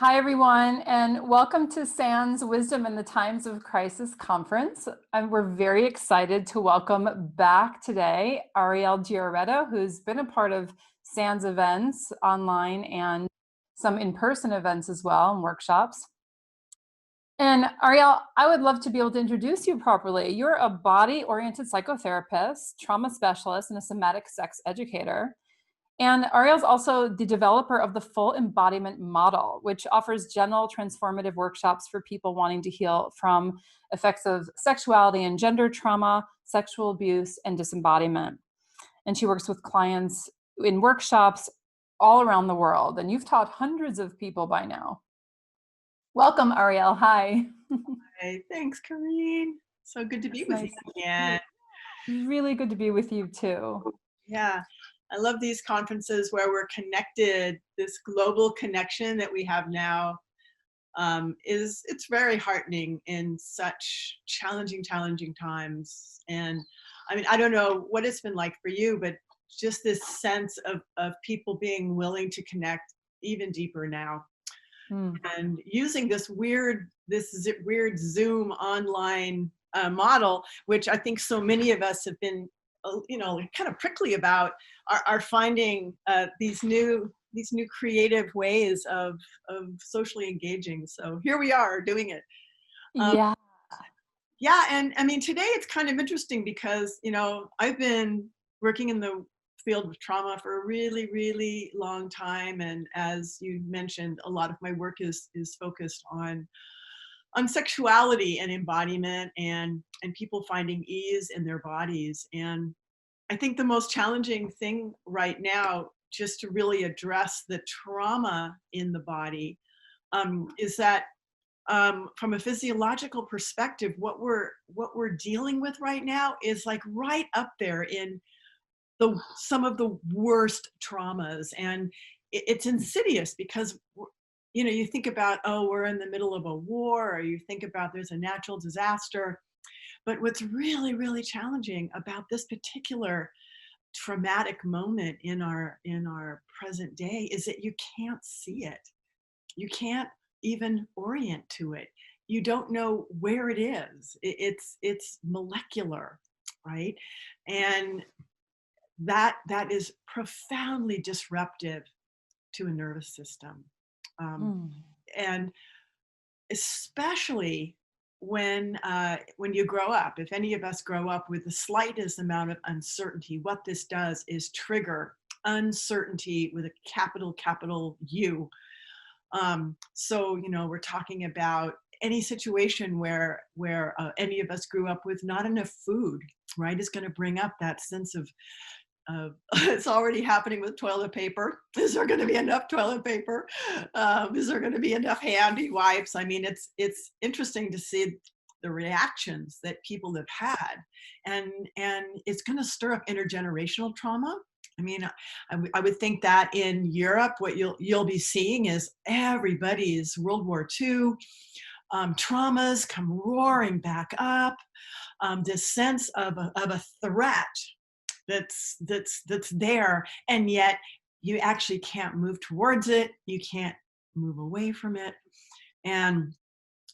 Hi, everyone, and welcome to SANS Wisdom in the Times of Crisis conference. And we're very excited to welcome back today Ariel Giaretto, who's been a part of SANS events online and some in-person events as well and workshops. And Ariel, I would love to be able to introduce you properly. You're a body-oriented psychotherapist, trauma specialist, and a somatic sex educator. And Ariel's also the developer of the Full Embodiment Model, which offers general transformative workshops for people wanting to heal from effects of sexuality and gender trauma, sexual abuse, and disembodiment. And she works with clients in workshops all around the world. And you've taught hundreds of people by now. Welcome, Ariel. Hi. Hey, thanks, Karine. So good to be It's with you nice. again. Really good to be with you too. Yeah, I love these conferences where we're connected. This global connection that we have now it's very heartening in such challenging times. And I mean, I don't know what it's been like for you, but just this sense of people being willing to connect even deeper now. And using this weird Zoom online model, which I think so many of us have been, kind of prickly about, are finding these new creative ways of socially engaging. So here we are doing it. Um, Yeah. yeah, and I mean, today it's kind of interesting because, I've been working in the field of trauma for a really long time. And as you mentioned, a lot of my work is focused on sexuality and embodiment and people finding ease in their bodies. And I think the most challenging thing right now, just to really address the trauma in the body, is that from a physiological perspective, what we're dealing with right now is like right up there in some of the worst traumas. And it's insidious because you think about, oh, we're in the middle of a war, or you think about there's a natural disaster. But what's really challenging about this particular traumatic moment in our present day is that you can't see it. You can't even orient to it. You don't know where it is. It's molecular, right? And that is profoundly disruptive to a nervous system. Um, and especially when you grow up, if any of us grow up with the slightest amount of uncertainty, what this does is trigger uncertainty with a capital U. So we're talking about any situation where any of us grew up with not enough food, right, is going to bring up that sense of it's already happening with toilet paper. Is there going to be enough toilet paper? Is there going to be enough handy wipes? I mean, it's interesting to see the reactions that people have had, and it's going to stir up intergenerational trauma. I mean, I would think that in Europe, what you'll be seeing is everybody's World War II traumas come roaring back up. This sense of a threat that's there, and yet you actually can't move towards it. You can't move away from it. And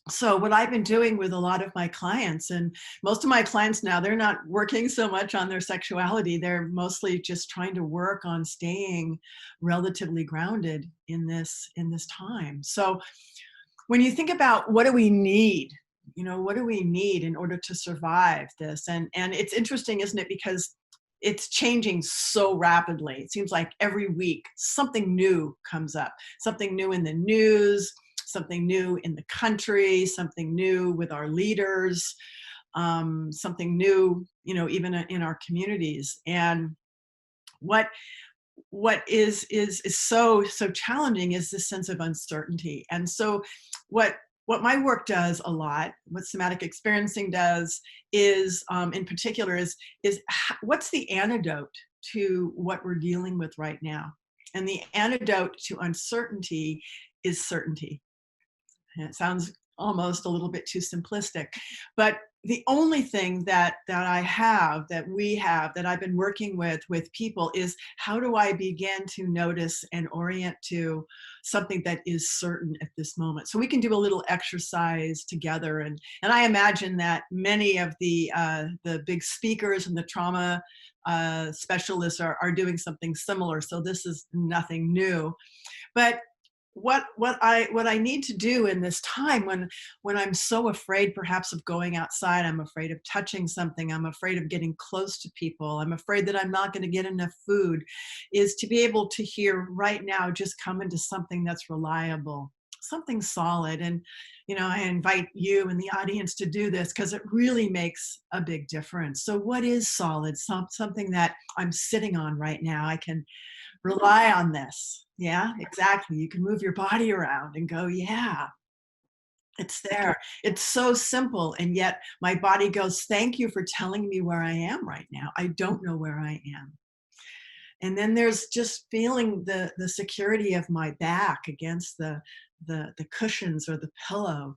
so what I've been doing with a lot of my clients, and most of my clients now, they're not working so much on their sexuality. They're mostly just trying to work on staying relatively grounded in this time. So when you think about what do we need, what do we need in order to survive this? And it's interesting, isn't it? Because it's changing so rapidly. It seems like every week something new comes up, something new in the news, something new in the country, something new with our leaders, something new, even in our communities. And what is so challenging is this sense of uncertainty. And so what my work does a lot, what Somatic Experiencing does is, in particular, is what's the antidote to what we're dealing with right now? And the antidote to uncertainty is certainty. And it sounds almost a little bit too simplistic, but the only thing that I have, that we have, that I've been working with people is, how do I begin to notice and orient to something that is certain at this moment? So we can do a little exercise together, and I imagine that many of the big speakers and the trauma specialists are doing something similar. So this is nothing new, but what I need to do in this time, when I'm so afraid perhaps of going outside, I'm afraid of touching something, I'm afraid of getting close to people, I'm afraid that I'm not going to get enough food, is to be able to hear right now, just come into something that's reliable, something solid. And I invite you and the audience to do this, because it really makes a big difference. So what is solid? Something that I'm sitting on right now. I can rely on this. Yeah, exactly. You can move your body around and go, yeah, it's there. It's so simple. And yet my body goes, thank you for telling me where I am right now. I don't know where I am. And then there's just feeling the security of my back against the cushions or the pillow.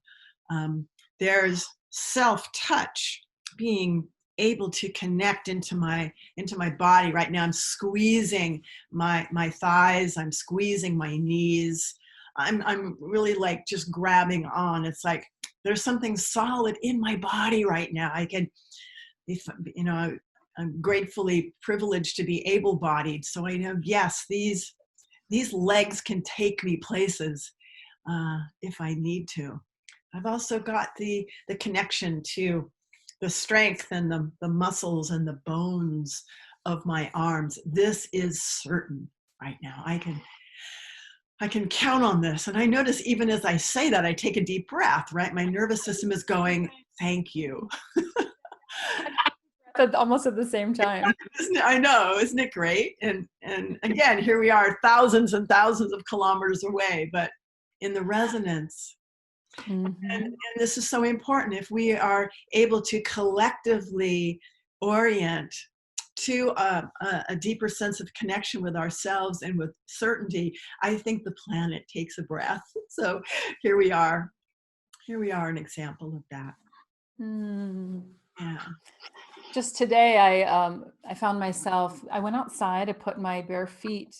There's self-touch, being able to connect into my body. Right now I'm squeezing my thighs, I'm squeezing my knees. I'm really like just grabbing on. It's like there's something solid in my body right now. I can, if I'm gratefully privileged to be able-bodied, so I know, yes, these legs can take me places if I need to. I've also got the connection to the strength and the muscles and the bones of my arms. This is certain right now. I can count on this. And I notice, even as I say that, I take a deep breath, right? My nervous system is going, thank you. Almost at the same time. I know, isn't it great? And again, here we are, thousands and thousands of kilometers away, but in the resonance. Mm-hmm. And this is so important. If we are able to collectively orient to a deeper sense of connection with ourselves and with certainty, I think the planet takes a breath. So here we are. Here we are, an example of that. Yeah. Just today, I found myself, I went outside, I put my bare feet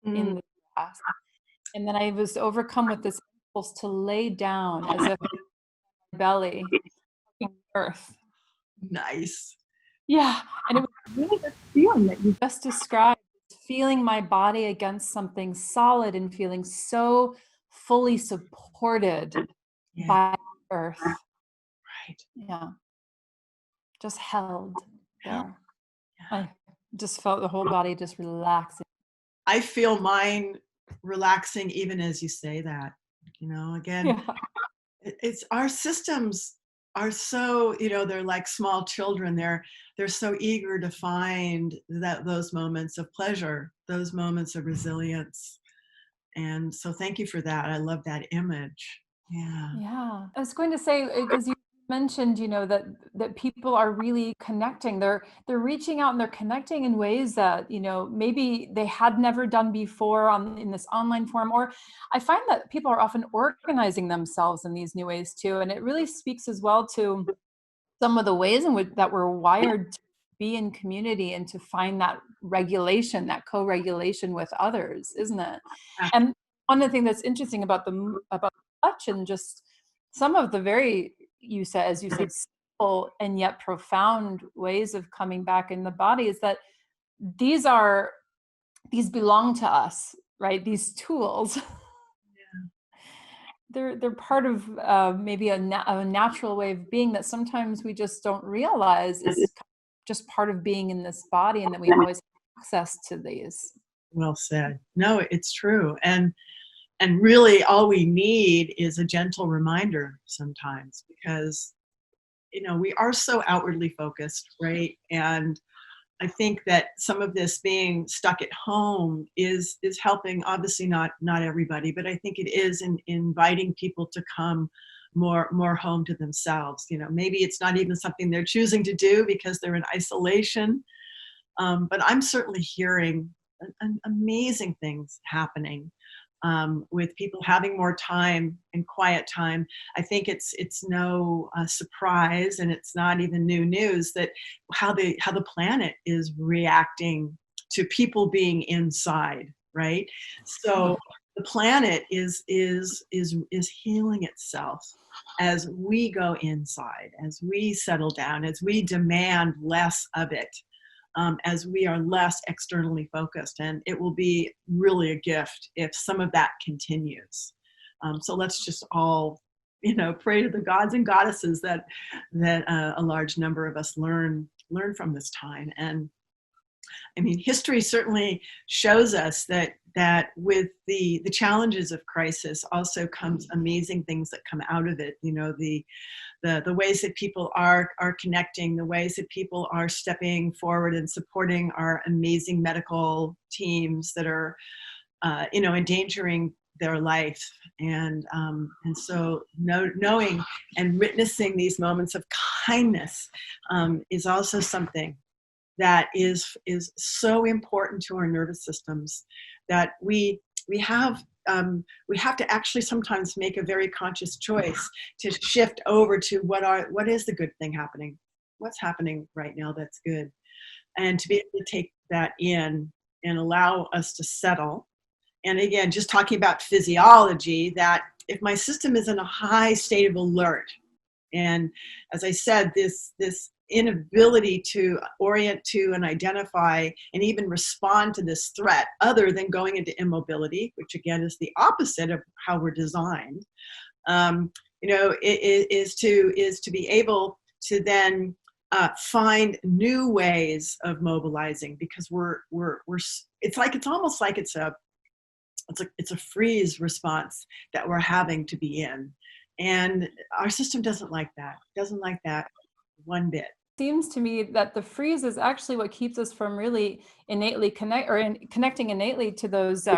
in the grass, and then I was overcome with this impulse to lay down as if my belly touching earth. Nice. Yeah, and it was really this feeling that you just described, feeling my body against something solid and feeling so fully supported by earth. Right. Yeah. Just held there. I just felt the whole body just relaxing. I feel mine relaxing even as you say that. Again, it's our systems are so, they're like small children. They're so eager to find those moments of pleasure, those moments of resilience. And so thank you for that. I love that image. Yeah. Yeah. I was going to say, because you mentioned, that people are really connecting. They're reaching out and they're connecting in ways that, maybe they had never done before in this online form. Or I find that people are often organizing themselves in these new ways too. And it really speaks as well to some of the ways in which that we're wired to be in community and to find that regulation, that co-regulation with others, isn't it? And one of the things that's interesting about touch and just some of the very, as you said, simple and yet profound ways of coming back in the body is that these belong to us, right? These tools. They're part of maybe a natural way of being that sometimes we just don't realize is just part of being in this body, and that we always have access to these. Well said. No, it's true. And really all we need is a gentle reminder sometimes, because we are so outwardly focused, right? And I think that some of this being stuck at home is helping, obviously not everybody, but I think it is in inviting people to come more home to themselves. Maybe it's not even something they're choosing to do because they're in isolation. But I'm certainly hearing amazing things happening with people having more time and quiet time. I think it's no surprise, and it's not even new news that how the planet is reacting to people being inside, right? So the planet is healing itself as we go inside, as we settle down, as we demand less of it, as we are less externally focused. And it will be really a gift if some of that continues. So let's just all, pray to the gods and goddesses that a large number of us learn from this time. And I mean, history certainly shows us that with the challenges of crisis also comes amazing things that come out of it. The ways that people are connecting, the ways that people are stepping forward and supporting our amazing medical teams that are, endangering their life. And so knowing and witnessing these moments of kindness is also something that is so important to our nervous systems, that we have to actually sometimes make a very conscious choice to shift over to what is the good thing happening, what's happening right now that's good, and to be able to take that in and allow us to settle. And again, just talking about physiology, that if my system is in a high state of alert, and as I said, this inability to orient to and identify and even respond to this threat other than going into immobility, which again is the opposite of how we're designed, is to be able to then find new ways of mobilizing, because it's almost like it's a freeze response that we're having to be in. And our system doesn't like that one bit. Seems to me that the freeze is actually what keeps us from really innately connecting innately to those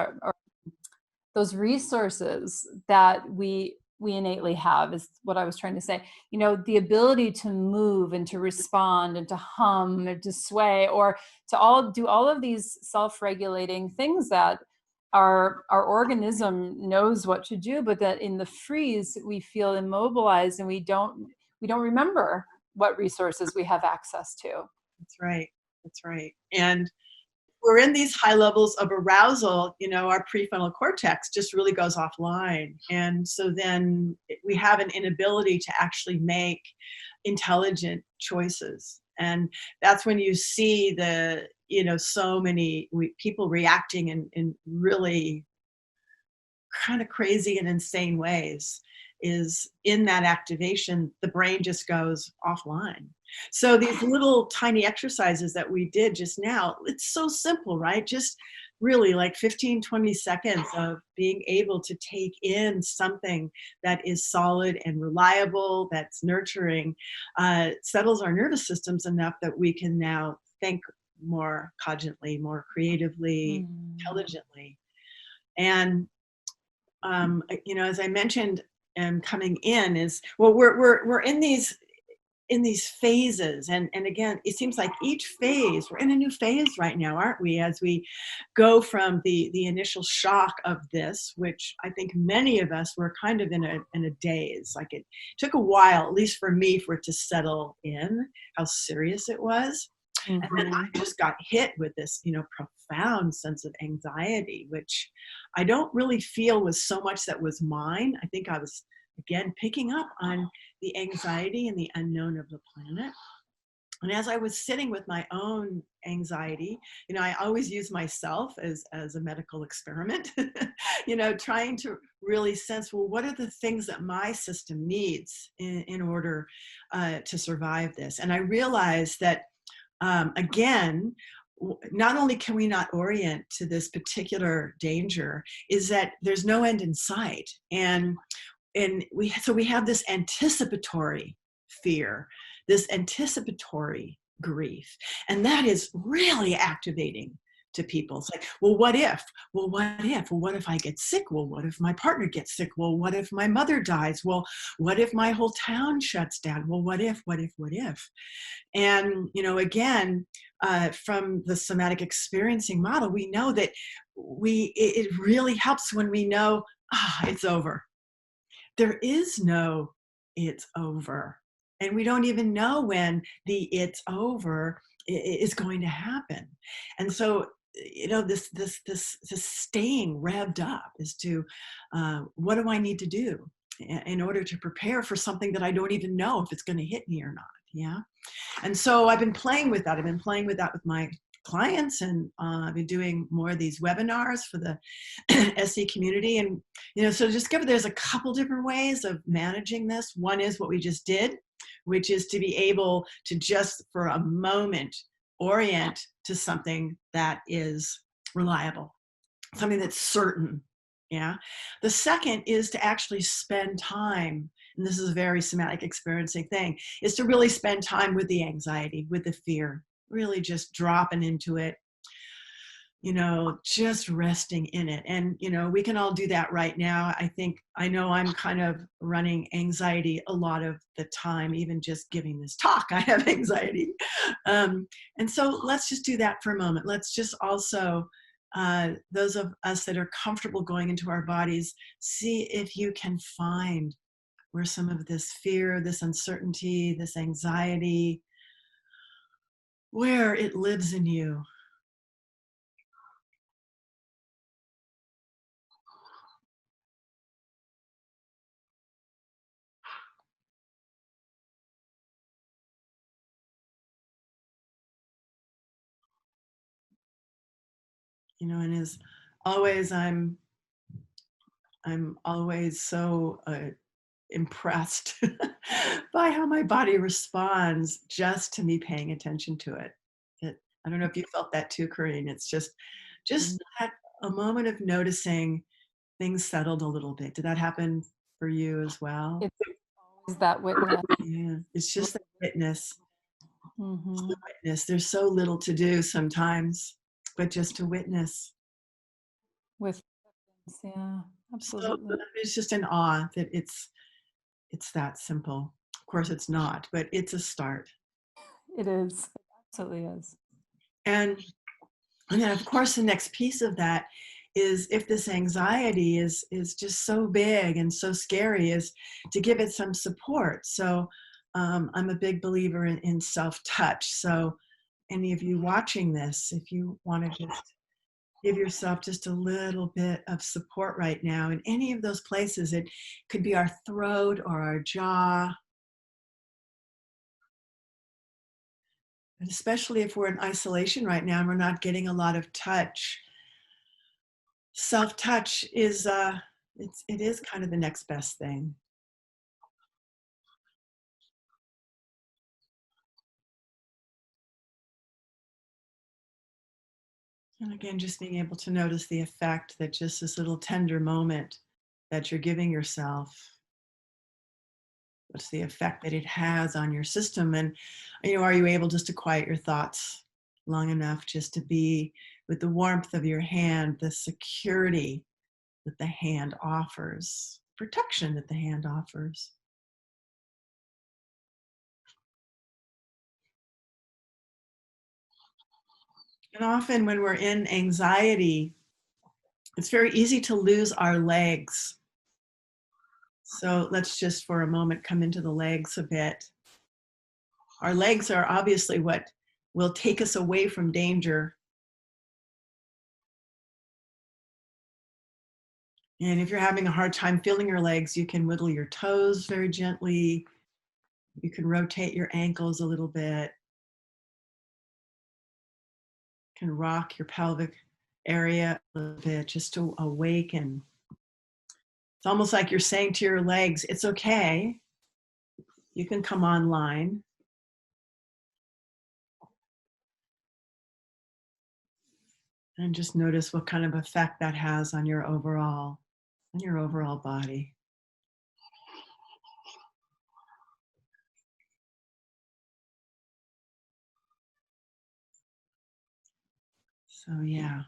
resources that we innately have, is what I was trying to say. The ability to move and to respond and to hum and to sway, or to do all of these self-regulating things that our organism knows what to do, but that in the freeze we feel immobilized and we don't remember what resources we have access to. That's right. And we're in these high levels of arousal, our prefrontal cortex just really goes offline. And so then we have an inability to actually make intelligent choices. And that's when you see so many people reacting in really kind of crazy and insane ways. Is in that activation, the brain just goes offline. So these little tiny exercises that we did just now, it's so simple, right? Just really like 15, 20 seconds of being able to take in something that is solid and reliable, that's nurturing, settles our nervous systems enough that we can now think more cogently, more creatively, intelligently. And as I mentioned, and coming in is, well, we're in these phases, and again, it seems like each phase, we're in a new phase right now, aren't we, as we go from the initial shock of this, which I think many of us were kind of in a daze. Like, it took a while, at least for me, for it to settle in how serious it was. And then I just got hit with this, profound sense of anxiety, which I don't really feel was so much that was mine. I think I was, again, picking up on the anxiety and the unknown of the planet. And as I was sitting with my own anxiety, I always use myself as a medical experiment, trying to really sense, well, what are the things that my system needs in order to survive this? And I realized that again, not only can we not orient to this particular danger, is that there's no end in sight. And we have this anticipatory fear, this anticipatory grief, and that is really activating to people. It's like, well, what if? Well, what if? Well, what if I get sick? Well, what if my partner gets sick? Well, what if my mother dies? Well, what if my whole town shuts down? Well, what if, what if, what if? And, again, from the somatic experiencing model, we know that it really helps when we know, it's over. There is no it's over. And we don't even know when the it's over is going to happen. And so, this staying revved up is to, what do I need to do in order to prepare for something that I don't even know if it's going to hit me or not? Yeah. And so I've been playing with that. I've been playing with that with my clients, and I've been doing more of these webinars for the SE community. And, so to discover there's a couple different ways of managing this. One is what we just did, which is to be able to just for a moment orient to something that is reliable, something that's certain. Yeah. The second is to actually spend time, and this is a very somatic experiencing thing, is to really spend time with the anxiety, with the fear, really just dropping into it, just resting in it. And, we can all do that right now. I know I'm kind of running anxiety a lot of the time, even just giving this talk, I have anxiety. And so let's just do that for a moment. Let's just also, those of us that are comfortable going into our bodies, see if you can find where some of this fear, this uncertainty, this anxiety, where it lives in you. And as always, I'm always so impressed by how my body responds just to me paying attention to it. I don't know if you felt that too, Karine. It's just that a moment of noticing things settled a little bit. Did that happen for you as well? It's always that witness. Yeah, it's just a witness. Mm-hmm. Witness. There's so little to do sometimes, but just to witness. With yeah, So absolutely. it's just an awe that it's that simple. Of course, it's not, but it's a start. It is. It absolutely is. And then, of course, the next piece of that is, if this anxiety is just so big and so scary, is to give it some support. So I'm a big believer in self-touch. So any of you watching this, if you want to just give yourself just a little bit of support right now in any of those places, it could be our throat or our jaw. And especially if we're in isolation right now and we're not getting a lot of touch, self-touch is it is kind of the next best thing. And again, just being able to notice the effect that just this little tender moment that you're giving yourself, what's the effect that it has on your system. And are you able just to quiet your thoughts long enough just to be with the warmth of your hand, the security that the hand offers, protection that the hand offers. And often when we're in anxiety, it's very easy to lose our legs. So let's just for a moment come into the legs a bit. Our legs are obviously what will take us away from danger. And if you're having a hard time feeling your legs, you can wiggle your toes very gently. You can rotate your ankles a little bit. You can rock your pelvic area a little bit just to awaken. It's almost like you're saying to your legs, it's okay. You can come online. And just notice what kind of effect that has on your overall body. So yeah.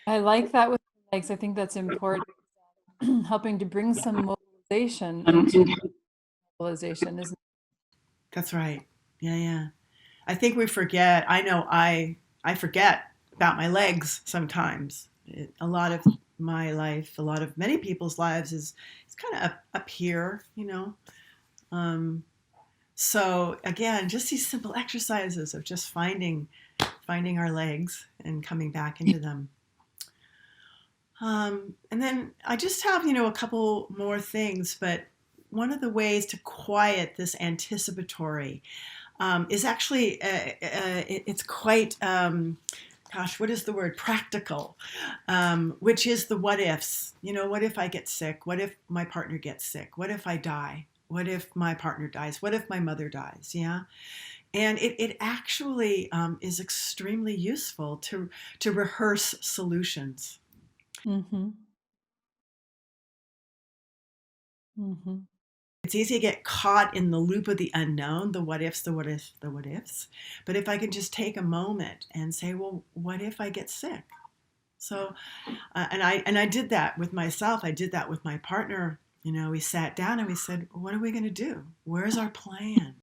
I like that with legs. I think that's important. Helping to bring some mobilization into mobilization, isn't That's right. Yeah, yeah. I think we forget. I know I forget about my legs sometimes. A lot of my life, a lot of many people's lives is it's kind of up here, you know. Um, so again, just these simple exercises of just finding our legs and coming back into them. And then I just have, a couple more things, but one of the ways to quiet this anticipatory is actually, it's quite, gosh, what is the word? Practical, which is the what ifs. What if I get sick? What if my partner gets sick? What if I die? What if my partner dies? What if my mother dies? Yeah. And it actually is extremely useful to rehearse solutions. it? Mm-hmm. Mm-hmm. It's easy to get caught in the loop of the unknown, the what ifs, the what ifs, the what ifs. But if I can just take a moment and say, well, what if I get sick? So, and I did that with myself. I did that with my partner. We sat down and we said, what are we going to do? Where's our plan?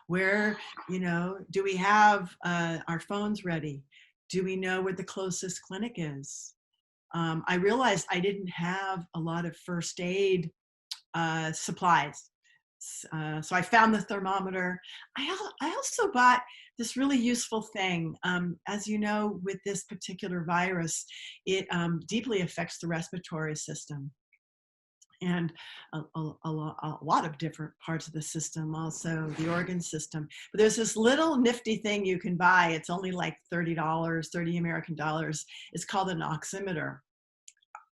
Where, do we have our phones ready? Do we know where the closest clinic is? I realized I didn't have a lot of first aid supplies. So I found the thermometer. I also bought this really useful thing. As you know, with this particular virus, it deeply affects the respiratory system and a lot of different parts of the system, also the organ system. But there's this little nifty thing you can buy. It's only like $30, 30 American dollars. It's called an oximeter.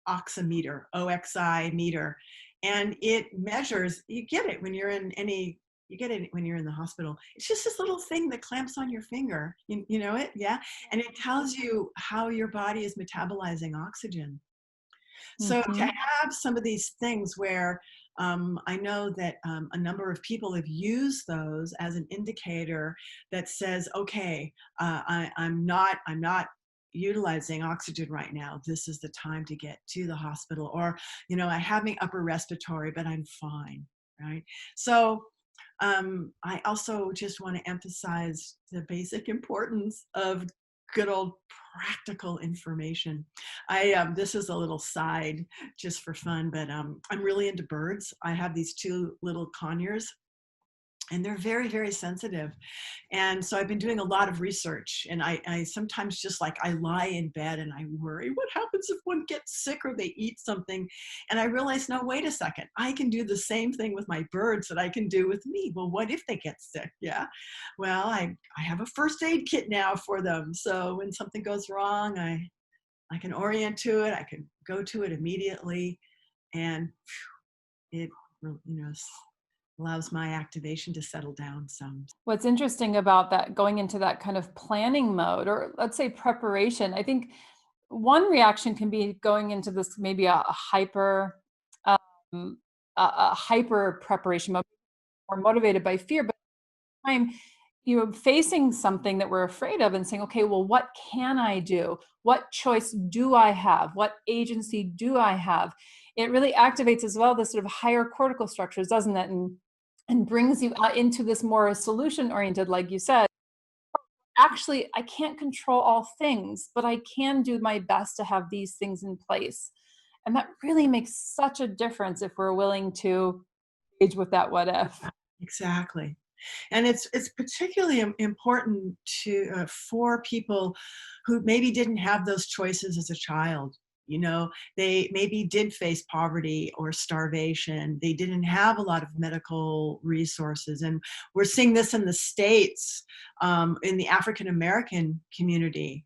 OXI meter, and it measures. You get it when you're in any. You get it when you're in the hospital. It's just this little thing that clamps on your finger. You know it, yeah, and it tells you how your body is metabolizing oxygen. So to Mm-hmm. have some of these things where I know that a number of people have used those as an indicator that says, okay, I'm not utilizing oxygen right now. This is the time to get to the hospital, or I'm having upper respiratory, but I'm fine, right? So I also just want to emphasize the basic importance of good old practical information. This is a little side just for fun, but I'm really into birds. I have these two little conures, and they're very, very sensitive. And so I've been doing a lot of research, and I sometimes just like I lie in bed and I worry, what happens if one gets sick or they eat something? And I realize, no, wait a second, I can do the same thing with my birds that I can do with me. Well, what if they get sick? Yeah. Well, I have a first aid kit now for them. So when something goes wrong, I can orient to it. I can go to it immediately, and it, allows my activation to settle down some. What's interesting about that, going into that kind of planning mode, or let's say preparation, I think one reaction can be going into this maybe a hyper, um, a hyper preparation mode, or motivated by fear, but time facing something that we're afraid of and saying, okay, well, what can I do? What choice do I have? What agency do I have? It really activates as well this sort of higher cortical structures, doesn't it? And brings you into this more solution oriented, like you said. Actually, I can't control all things, but I can do my best to have these things in place. And that really makes such a difference if we're willing to engage with that what if. Exactly. And it's particularly important for people who maybe didn't have those choices as a child. They maybe did face poverty or starvation. They didn't have a lot of medical resources, and we're seeing this in the States, in the African American community.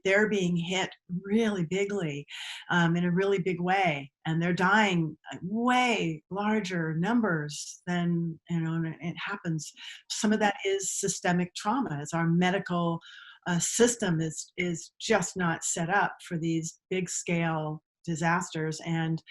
They're being hit really bigly, in a really big way, and they're dying way larger numbers than and it happens. Some of that is systemic trauma, as our medical system is just not set up for these big scale disasters, and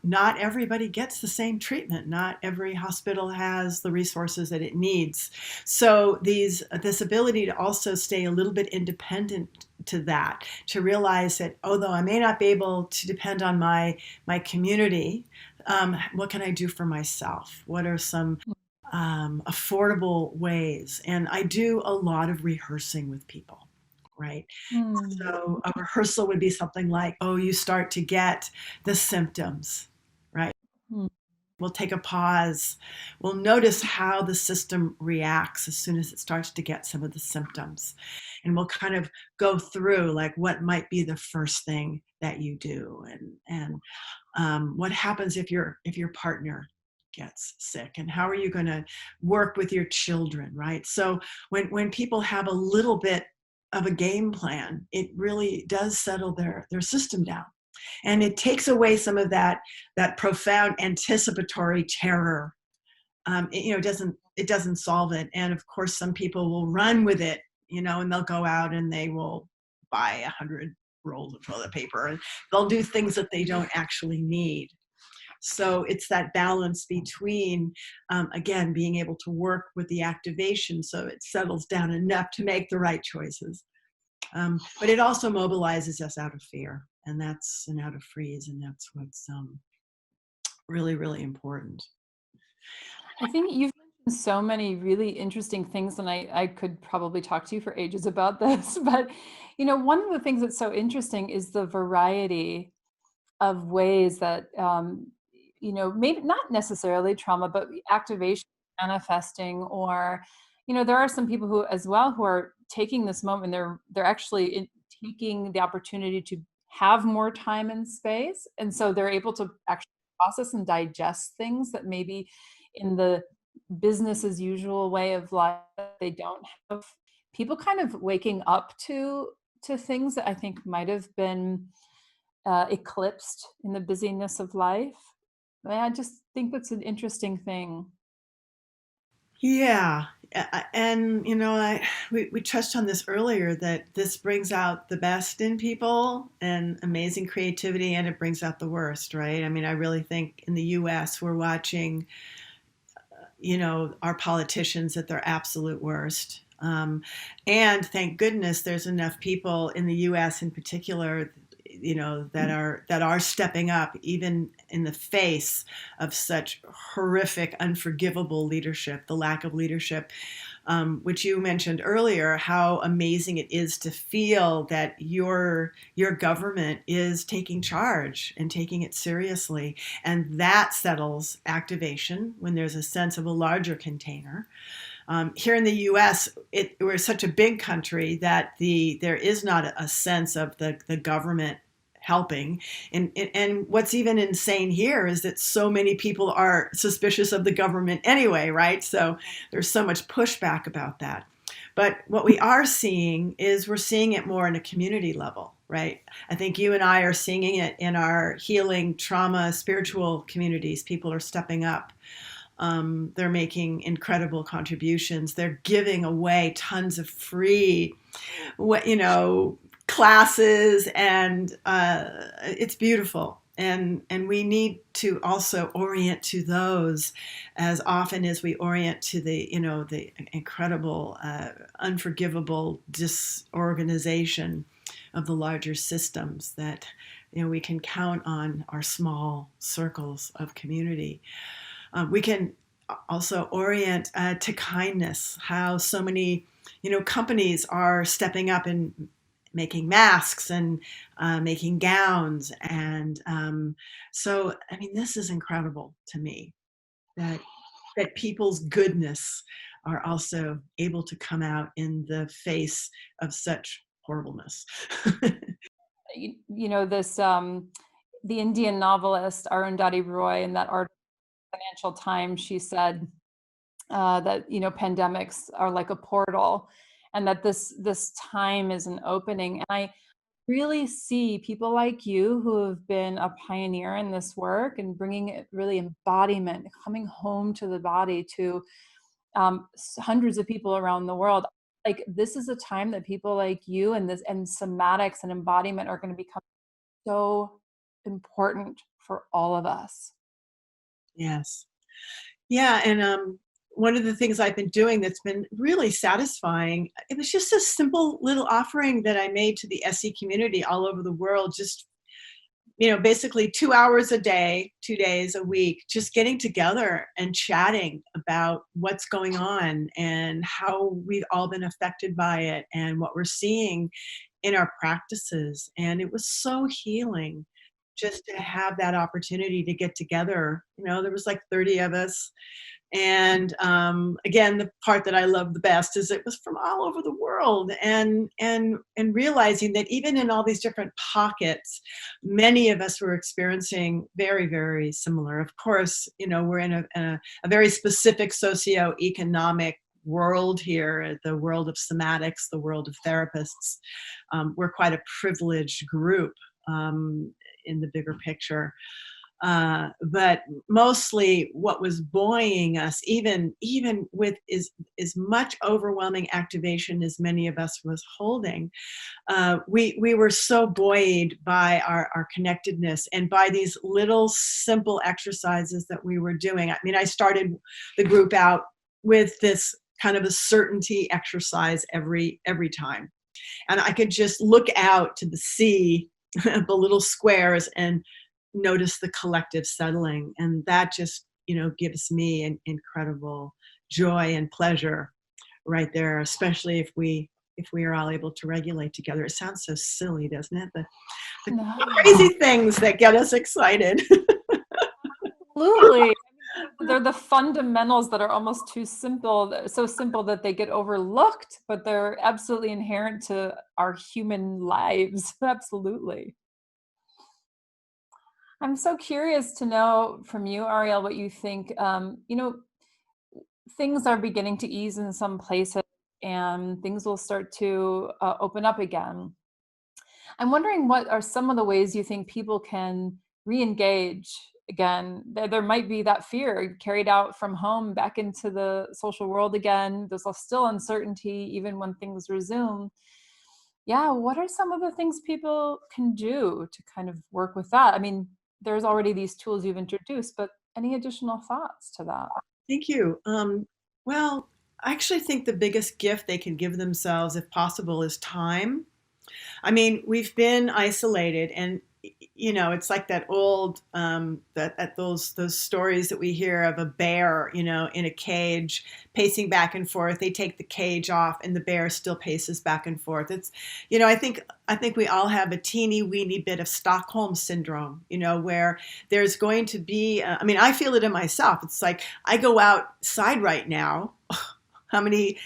not everybody gets the same treatment. Not every hospital has the resources that it needs. So this ability to also stay a little bit independent to that, to realize that although I may not be able to depend on my community, what can I do for myself? What are some affordable ways? And I do a lot of rehearsing with people, right? Mm. So a rehearsal would be something like, oh, you start to get the symptoms, right? Mm. We'll take a pause. We'll notice how the system reacts as soon as it starts to get some of the symptoms. And we'll kind of go through like what might be the first thing that you do, and what happens if your partner gets sick, and how are you going to work with your children, right? So when people have a little bit of a game plan, it really does settle their system down, and it takes away some of that profound anticipatory terror. It doesn't solve it, and of course some people will run with it, and they'll go out and they will buy 100 rolls of toilet paper, and they'll do things that they don't actually need. So it's that balance between, again, being able to work with the activation so it settles down enough to make the right choices. But it also mobilizes us out of fear, and out of freeze, and that's what's really, really important. I think you've mentioned so many really interesting things, and I could probably talk to you for ages about this. But, one of the things that's so interesting is the variety of ways that, maybe not necessarily trauma, but activation manifesting, or, there are some people who as well who are taking this moment, they're actually taking the opportunity to have more time and space. And so they're able to actually process and digest things that maybe in the business as usual way of life they don't have. People kind of waking up to things that I think might have been eclipsed in the busyness of life. I just think that's an interesting thing. Yeah. And we touched on this earlier, that this brings out the best in people and amazing creativity, and it brings out the worst, right? I mean, I really think in the US we're watching, our politicians at their absolute worst. And thank goodness there's enough people in the US in particular, that are stepping up even in the face of such horrific, unforgivable leadership, the lack of leadership, which you mentioned earlier, how amazing it is to feel that your government is taking charge and taking it seriously. And that settles activation when there's a sense of a larger container. Here in the U.S., we're such a big country that there is not a sense of the government helping. And what's even insane here is that so many people are suspicious of the government anyway, right? So there's so much pushback about that. But what we are seeing is we're seeing it more in a community level, right? I think you and I are seeing it in our healing, trauma, spiritual communities. People are stepping up. They're making incredible contributions. They're giving away tons of free, classes, and it's beautiful. And we need to also orient to those as often as we orient to the incredible, unforgivable disorganization of the larger systems that we can count on our small circles of community. We can also orient to kindness, how so many companies are stepping up and making masks and making gowns. And so, I mean, this is incredible to me, that people's goodness are also able to come out in the face of such horribleness. This the Indian novelist Arundhati Roy, in that article in Financial Times, she said that pandemics are like a portal, and that this time is an opening. And I really see people like you who have been a pioneer in this work and bringing it really embodiment, coming home to the body, to hundreds of people around the world. Like, this is a time that people like you and somatics and embodiment are going to become so important for all of us. Yes. Yeah, and one of the things I've been doing that's been really satisfying, it was just a simple little offering that I made to the SE community all over the world, just, basically 2 hours a day, 2 days a week, just getting together and chatting about what's going on and how we've all been affected by it and what we're seeing in our practices. And it was so healing just to have that opportunity to get together. There was like 30 of us. And again, the part that I love the best is it was from all over the world, and realizing that even in all these different pockets, many of us were experiencing very, very similar. Of course, we're in a very specific socioeconomic world here, the world of somatics, the world of therapists. We're quite a privileged group in the bigger picture. But mostly what was buoying us, even with as much overwhelming activation as many of us was holding, we were so buoyed by our connectedness and by these little simple exercises that we were doing. I mean, I started the group out with this kind of a certainty exercise every time. And I could just look out to the sea, the little squares, and notice the collective settling. And that just, gives me an incredible joy and pleasure right there, especially if we are all able to regulate together. It sounds so silly, doesn't it? The No. crazy things that get us excited. Absolutely. They're the fundamentals that are almost too simple, so simple that they get overlooked, but they're absolutely inherent to our human lives. Absolutely. I'm so curious to know from you, Ariel, what you think. Things are beginning to ease in some places and things will start to open up again. I'm wondering, what are some of the ways you think people can re-engage again? There might be that fear carried out from home back into the social world again. There's still uncertainty even when things resume. Yeah, what are some of the things people can do to kind of work with that? I mean, there's already these tools you've introduced, but any additional thoughts to that? Thank you. Well, I actually think the biggest gift they can give themselves, if possible, is time. I mean, we've been isolated, and it's like that old those stories that we hear of a bear, in a cage, pacing back and forth. They take the cage off, and the bear still paces back and forth. It's, I think we all have a teeny weeny bit of Stockholm syndrome, where there's going to be. I mean, I feel it in myself. It's like I go outside right now. How many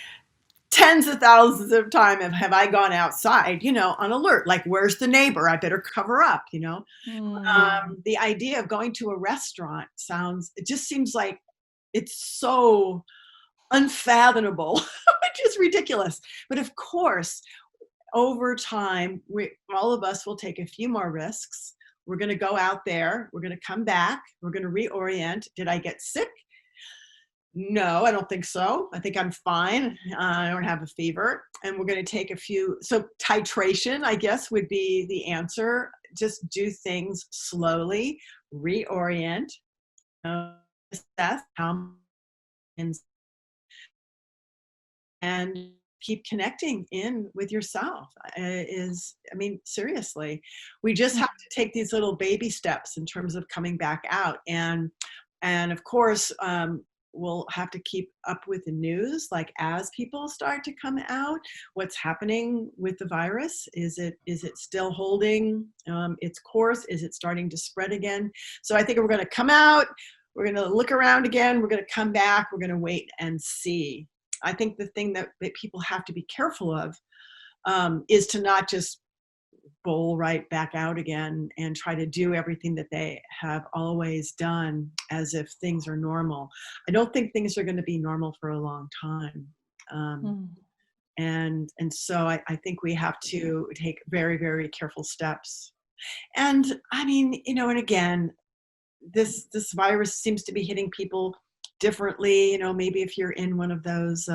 tens of thousands of times have I gone outside, on alert, like, where's the neighbor? I better cover up, The idea of going to a restaurant it just seems like it's so unfathomable, which is ridiculous. But of course, over time, all of us will take a few more risks. We're going to go out there. We're going to come back. We're going to reorient. Did I get sick? No, I don't think so. I think I'm fine. I don't have a fever. And we're going to take so titration, I guess, would be the answer. Just do things slowly, reorient, assess how, and keep connecting in with yourself. Seriously, we just have to take these little baby steps in terms of coming back out. And of course, we'll have to keep up with the news, like, as people start to come out, what's happening with the virus. Is it still holding its course? Is it starting to spread again? So I think we're going to come out, we're going to look around again, we're going to come back, we're going to wait and see. I think the thing that people have to be careful of is to not just bowl right back out again and try to do everything that they have always done as if things are normal. I don't think things are going to be normal for a long time. And so I think we have to take very, very careful steps. And I mean, and again, this virus seems to be hitting people differently. Maybe if you're in one of those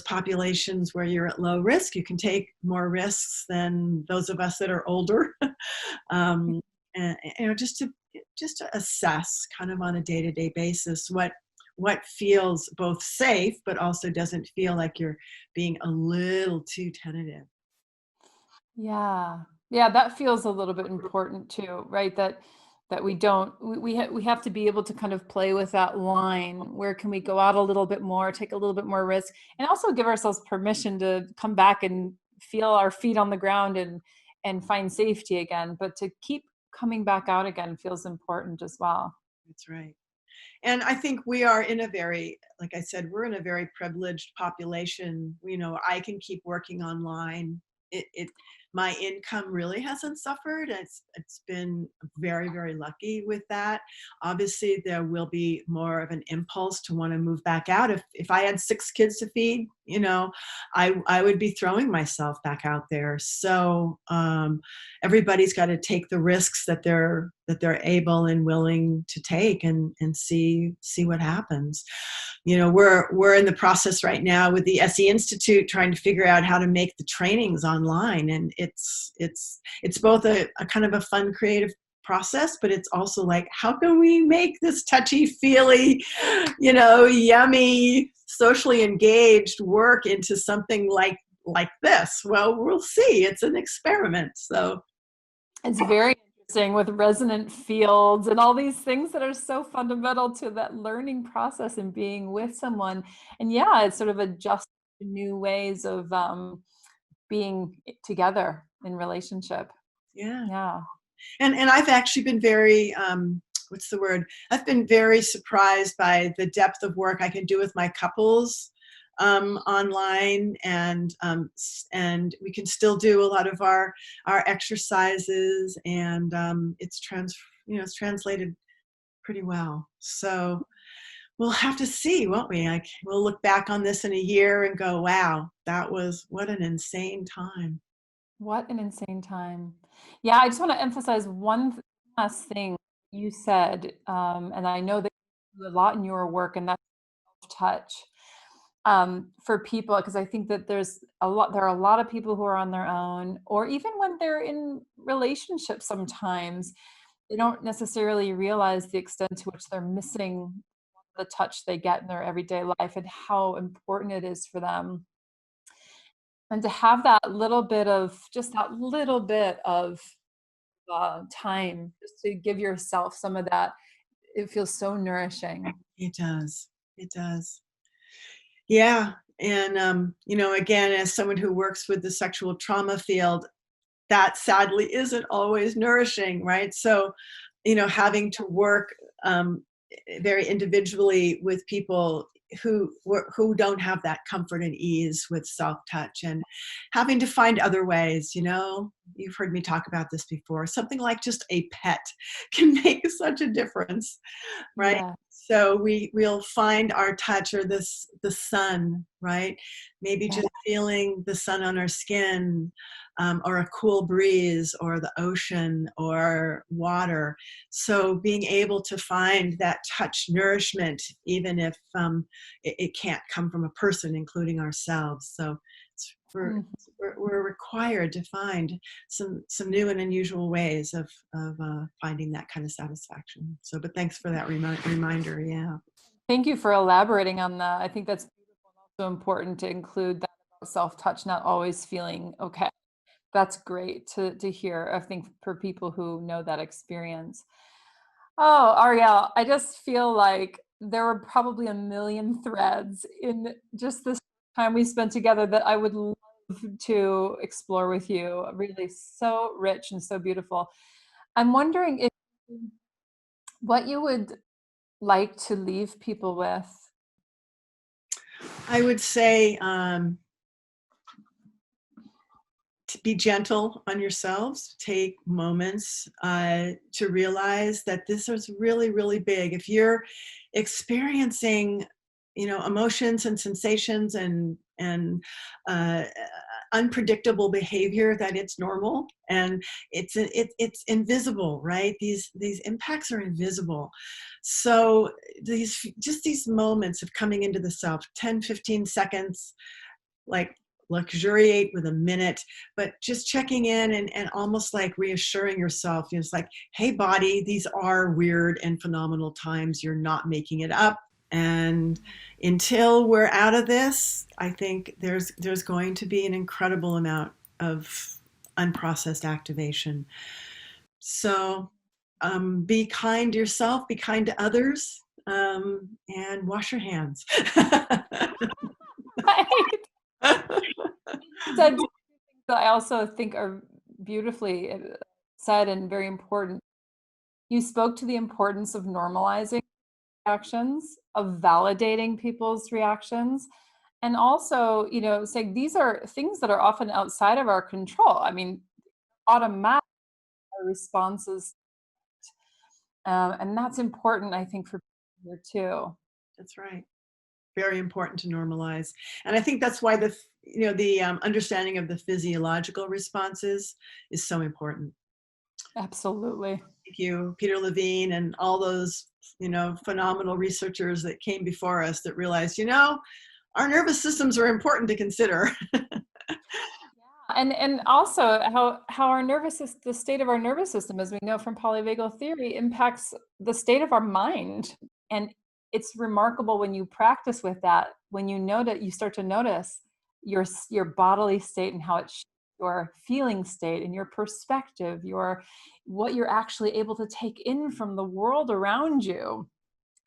populations where you're at low risk, you can take more risks than those of us that are older. and just to assess kind of on a day-to-day basis what feels both safe but also doesn't feel like you're being a little too tentative. Yeah. Yeah, that feels a little bit important too, right? That we don't we have to be able to kind of play with that line. Where can we go out a little bit more, take a little bit more risk, and also give ourselves permission to come back and feel our feet on the ground and find safety again. But to keep coming back out again feels important as well. That's right. And I think we are in a very, like I said, we're in a very privileged population. I can keep working online. My income really hasn't suffered. It's been very, very lucky with that. Obviously, there will be more of an impulse to want to move back out. If I had 6 kids to feed, I would be throwing myself back out there. So everybody's got to take the risks that they're able and willing to take, and see what happens. We're in the process right now with the SE Institute trying to figure out how to make the trainings online, and it's both a kind of a fun creative process, but it's also like, how can we make this touchy feely, yummy, socially engaged work into something like this? Well, we'll see. It's an experiment. So It's very interesting with resonant fields and all these things that are so fundamental to that learning process and being with someone. And yeah, it's sort of adjusting to new ways of being together in relationship. yeah. Yeah. And I've actually been very, what's the word? I've been very surprised by the depth of work I can do with my couples online, and we can still do a lot of our exercises, and it's translated pretty well. So we'll have to see, won't we? We'll look back on this in a year and go, wow, what an insane time. What an insane time. Yeah, I just want to emphasize last thing you said, and I know that you do a lot in your work, and that's touch for people, because I think that there are a lot of people who are on their own, or even when they're in relationships, sometimes they don't necessarily realize the extent to which they're missing the touch they get in their everyday life and how important it is for them. And to have that little bit of time just to give yourself some of that, it feels so nourishing. It does. It does. Yeah. And, again, as someone who works with the sexual trauma field, that sadly isn't always nourishing, right? So, having to work very individually with people who don't have that comfort and ease with self-touch, and having to find other ways. You've heard me talk about this before. Something like just a pet can make such a difference, right? Yeah, So we'll find our touch, or the sun, right? Maybe yeah. just feeling the sun on our skin, or a cool breeze, or the ocean, or water. So being able to find that touch nourishment, even if it can't come from a person, including ourselves. So it's, Mhm. we're required to find some new and unusual ways of finding that kind of satisfaction. So, but thanks for that reminder. Yeah. Thank you for elaborating on that. I think that's beautiful and also important to include that about self-touch not always feeling okay. That's great to hear, I think, for people who know that experience. Oh, Ariel, I just feel like there were probably a million threads in just this time we spent together that I would love to explore with you. Really so rich and so beautiful. I'm wondering if what you would like to leave people with. I would say, to be gentle on yourselves. Take moments to realize that this is really, really big. If you're experiencing, emotions and sensations and uh, unpredictable behavior, that it's normal, and it's invisible, right? These impacts are invisible. So these moments of coming into the self, 10, 15 seconds, like luxuriate with a minute, but just checking in and almost like reassuring yourself. It's like, hey, body, these are weird and phenomenal times. You're not making it up. And until we're out of this, I think there's going to be an incredible amount of unprocessed activation. So be kind to yourself, be kind to others, and wash your hands. Right. Said two things that I also think are beautifully said and very important. You spoke to the importance of normalizing reactions, of validating people's reactions, and also, saying these are things that are often outside of our control. I mean, automatic responses, and that's important, I think, for people here too. That's right. Very important to normalize. And I think that's why the understanding of the physiological responses is so important. Absolutely. Thank you, Peter Levine, and all those, phenomenal researchers that came before us that realized, our nervous systems are important to consider. And also how our the state of our nervous system, as we know from polyvagal theory, impacts the state of our mind. And it's remarkable when you practice with that, when you start to notice your bodily state and how it shapes your feeling state and your perspective, what you're actually able to take in from the world around you.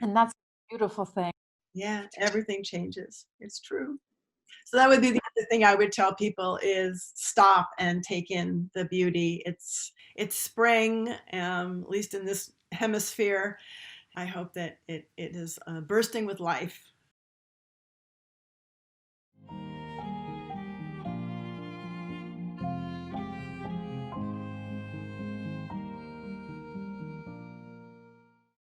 And that's a beautiful thing. Yeah, everything changes. It's true. So that would be the other thing I would tell people is stop and take in the beauty. It's spring, at least in this hemisphere. I hope that it is bursting with life.